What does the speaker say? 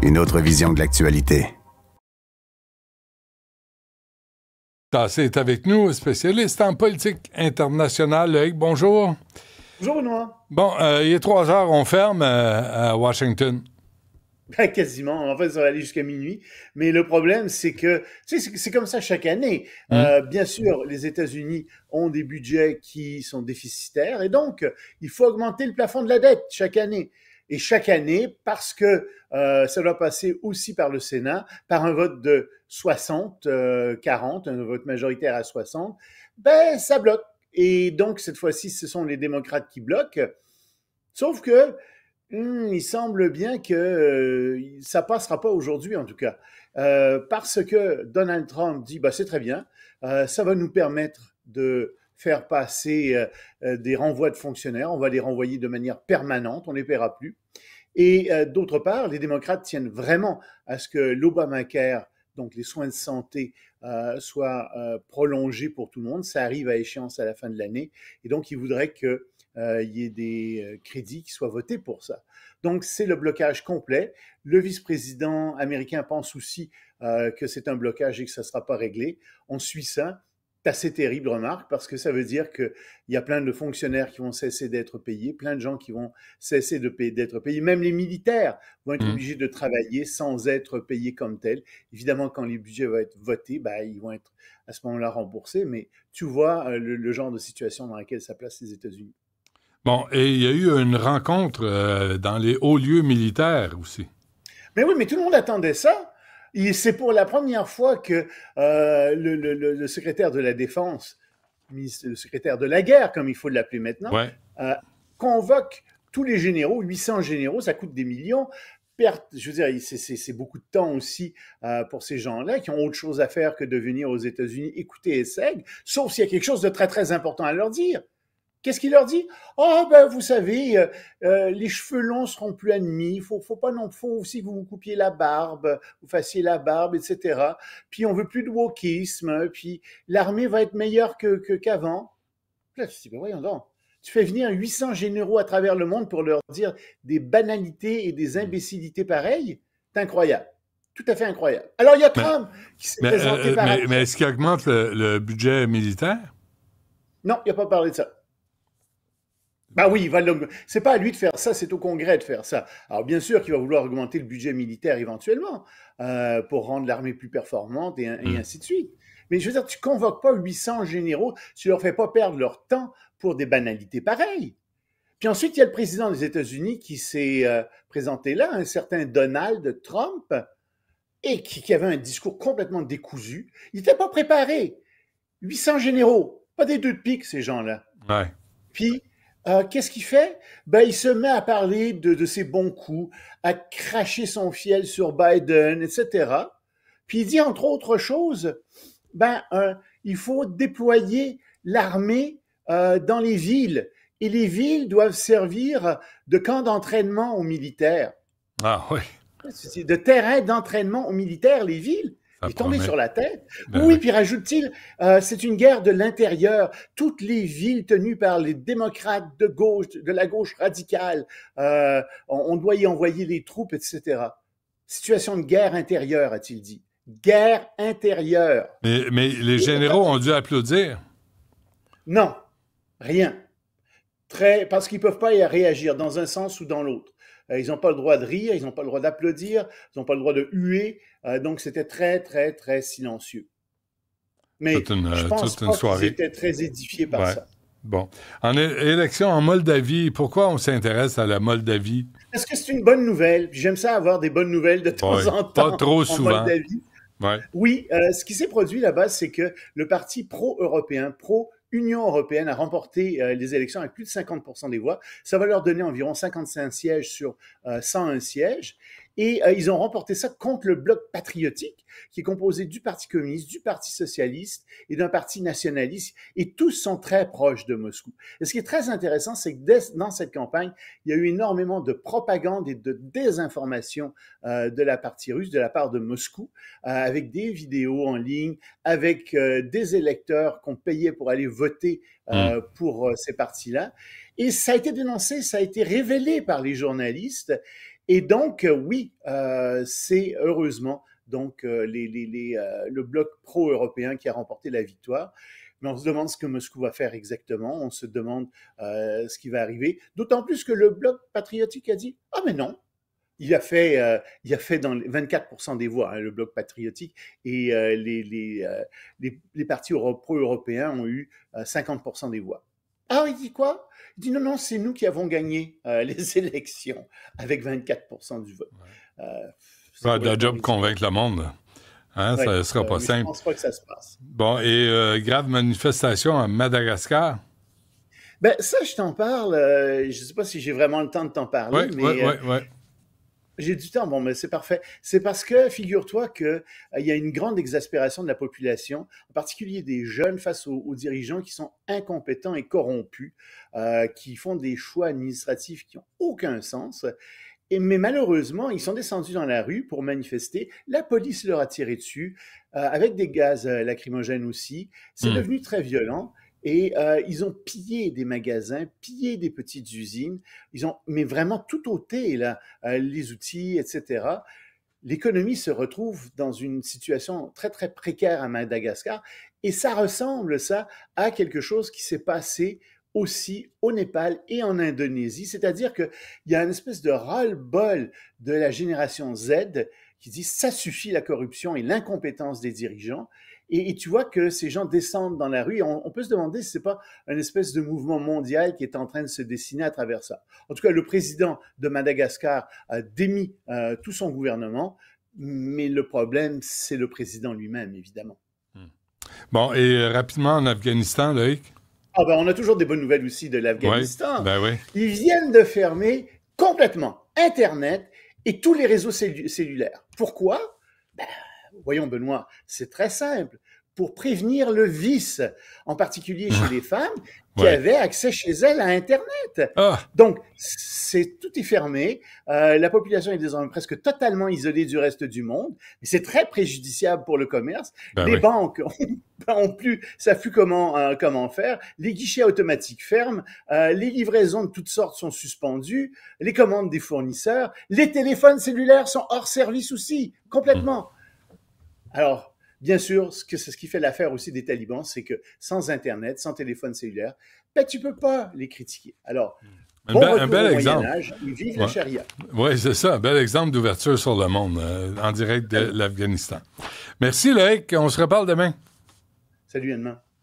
Une autre vision de l'actualité. Tassé est avec nous, spécialiste en politique internationale. Loïc, bonjour. Bonjour, Benoît. Bon, il est 3 heures, on ferme à Washington. Ben, quasiment. En fait, ça va aller jusqu'à minuit. Mais le problème, c'est que, tu sais, c'est comme ça chaque année. Bien sûr, les États-Unis ont des budgets qui sont déficitaires et donc, il faut augmenter le plafond de la dette chaque année. Et chaque année, parce que ça doit passer aussi par le Sénat, par un vote de 60-40, un vote majoritaire à 60, ben, ça bloque. Et donc, cette fois-ci, ce sont les démocrates qui bloquent. Sauf que, il semble bien que ça passera pas aujourd'hui, en tout cas. Parce que Donald Trump dit, bah, c'est très bien, ça va nous permettre de faire passer des renvois de fonctionnaires, on va les renvoyer de manière permanente, on ne les paiera plus. Et d'autre part, les démocrates tiennent vraiment à ce que l'Obamacare, donc les soins de santé, soient prolongés pour tout le monde. Ça arrive à échéance à la fin de l'année. Et donc, ils voudraient qu'il y ait des crédits qui soient votés pour ça. Donc, c'est le blocage complet. Le vice-président américain pense aussi que c'est un blocage et que ça ne sera pas réglé. On suit ça. C'est assez terrible, remarque, parce que ça veut dire qu'il y a plein de fonctionnaires qui vont cesser d'être payés, plein de gens qui vont cesser d'être payés. Même les militaires vont être obligés de travailler sans être payés comme tels. Évidemment, quand les budgets vont être votés, ben, ils vont être à ce moment-là remboursés. Mais tu vois le genre de situation dans laquelle ça place les États-Unis. Bon, et il y a eu une rencontre dans les hauts lieux militaires aussi. Mais oui, mais tout le monde attendait ça. Et c'est pour la première fois que le secrétaire de la Défense, le secrétaire de la guerre, comme il faut l'appeler maintenant, convoque tous les généraux, 800 généraux, ça coûte des millions. Je veux dire, c'est beaucoup de temps aussi pour ces gens-là qui ont autre chose à faire que de venir aux États-Unis écouter ESSEG, sauf s'il y a quelque chose de très, très important à leur dire. Qu'est-ce qu'il leur dit? Ah, ben, vous savez, les cheveux longs seront plus admis. Faut aussi que vous vous coupiez la barbe, vous fassiez la barbe, etc. Puis, on veut plus de wokisme. Puis, l'armée va être meilleure qu'avant. Là, tu te dis, ben, voyons donc. Tu fais venir 800 généraux à travers le monde pour leur dire des banalités et des imbécilités pareilles. C'est incroyable. Tout à fait incroyable. Alors, il y a Trump qui s'est présenté par après. Mais est-ce qu'il augmente le budget militaire? Non, il n'a pas parlé de ça. Ben oui, c'est pas à lui de faire ça, c'est au Congrès de faire ça. Alors bien sûr qu'il va vouloir augmenter le budget militaire éventuellement pour rendre l'armée plus performante et ainsi de suite. Mais je veux dire, tu convoques pas 800 généraux, tu leur fais pas perdre leur temps pour des banalités pareilles. Puis ensuite, il y a le président des États-Unis qui s'est présenté là, un certain Donald Trump, et qui avait un discours complètement décousu. Il n'était pas préparé. 800 généraux, pas des deux de pique, ces gens-là. Ouais. Puis, qu'est-ce qu'il fait? Ben, il se met à parler de ses bons coups, à cracher son fiel sur Biden, etc. Puis il dit, entre autres choses, il faut déployer l'armée dans les villes. Et les villes doivent servir de camp d'entraînement aux militaires. Ah oui. De terrain d'entraînement aux militaires, les villes. Il est tombé sur la tête. Oui, puis rajoute-t-il, c'est une guerre de l'intérieur. Toutes les villes tenues par les démocrates de gauche, de la gauche radicale, on doit y envoyer des troupes, etc. Situation de guerre intérieure, a-t-il dit. Guerre intérieure. Mais les généraux ont dû applaudir. Non, rien. Parce qu'ils ne peuvent pas y réagir dans un sens ou dans l'autre. Ils n'ont pas le droit de rire, ils n'ont pas le droit d'applaudir, ils n'ont pas le droit de huer. Donc, c'était très, très, très silencieux. Mais je pense pas qu'ils étaient très édifiés par ça. Bon. En élection en Moldavie, pourquoi on s'intéresse à la Moldavie? Parce que c'est une bonne nouvelle. J'aime ça avoir des bonnes nouvelles de temps en temps. Pas trop souvent. Moldavie. Ouais. Oui, ce qui s'est produit là-bas, c'est que le parti pro-européen, pro-Union européenne a remporté les élections avec plus de 50% des voix. Ça va leur donner environ 55 sièges sur 101 sièges. Et ils ont remporté ça contre le bloc patriotique, qui est composé du Parti communiste, du Parti socialiste et d'un parti nationaliste. Et tous sont très proches de Moscou. Et ce qui est très intéressant, c'est que dans cette campagne, il y a eu énormément de propagande et de désinformation de la partie russe, de la part de Moscou, avec des vidéos en ligne, avec des électeurs qu'on payait pour aller voter pour ces partis-là. Et ça a été dénoncé, ça a été révélé par les journalistes. Et donc, oui, c'est heureusement donc le bloc pro-européen qui a remporté la victoire. Mais on se demande ce que Moscou va faire exactement, on se demande ce qui va arriver, d'autant plus que le bloc patriotique a dit « Ah mais non !» Il a fait dans les 24% des voix, hein, le bloc patriotique, et les partis pro-européens ont eu 50% des voix. Ah, il dit quoi? Il dit non, c'est nous qui avons gagné les élections avec 24% du vote. De job convaincre le monde. Hein, ça ne sera pas simple. Je ne pense pas que ça se passe. Bon, et grave manifestation à Madagascar? Ben, ça, je t'en parle. Je ne sais pas si j'ai vraiment le temps de t'en parler, Oui. J'ai du temps, bon, mais c'est parfait. C'est parce que, figure-toi qu'il y a une grande exaspération de la population, en particulier des jeunes, face aux dirigeants qui sont incompétents et corrompus, qui font des choix administratifs qui n'ont aucun sens. Mais malheureusement, ils sont descendus dans la rue pour manifester. La police leur a tiré dessus, avec des gaz lacrymogènes aussi. C'est devenu très violent. Et ils ont pillé des magasins, pillé des petites usines. Ils ont mais vraiment tout ôté, là, les outils, etc. L'économie se retrouve dans une situation très, très précaire à Madagascar. Et ça ressemble, ça, à quelque chose qui s'est passé aussi au Népal et en Indonésie. C'est-à-dire qu'il y a une espèce de ras-le-bol de la génération Z qui dit « ça suffit la corruption et l'incompétence des dirigeants ». Et tu vois que ces gens descendent dans la rue. Et on peut se demander si ce n'est pas une espèce de mouvement mondial qui est en train de se dessiner à travers ça. En tout cas, le président de Madagascar a démis tout son gouvernement, mais le problème, c'est le président lui-même, évidemment. Bon, et rapidement en Afghanistan, Loïc? Ah ben, on a toujours des bonnes nouvelles aussi de l'Afghanistan. Oui. Ils viennent de fermer complètement Internet et tous les réseaux cellulaires. Pourquoi? Ben, voyons, Benoît, c'est très simple. Pour prévenir le vice, en particulier chez les femmes qui avaient accès chez elles à Internet. Donc, tout est fermé. La population est désormais presque totalement isolée du reste du monde. Et c'est très préjudiciable pour le commerce. Les banques savent plus comment faire. Les guichets automatiques ferment. Les livraisons de toutes sortes sont suspendues. Les commandes des fournisseurs. Les téléphones cellulaires sont hors service aussi, complètement. Alors, bien sûr, c'est ce qui fait l'affaire aussi des talibans, c'est que sans Internet, sans téléphone cellulaire, ben, tu ne peux pas les critiquer. Alors, un bel exemple. Moyen-Âge, ils vivent la charia. Oui, c'est ça, un bel exemple d'ouverture sur le monde, en direct de l'Afghanistan. Merci, Loïc. On se reparle demain. Salut, Edmond.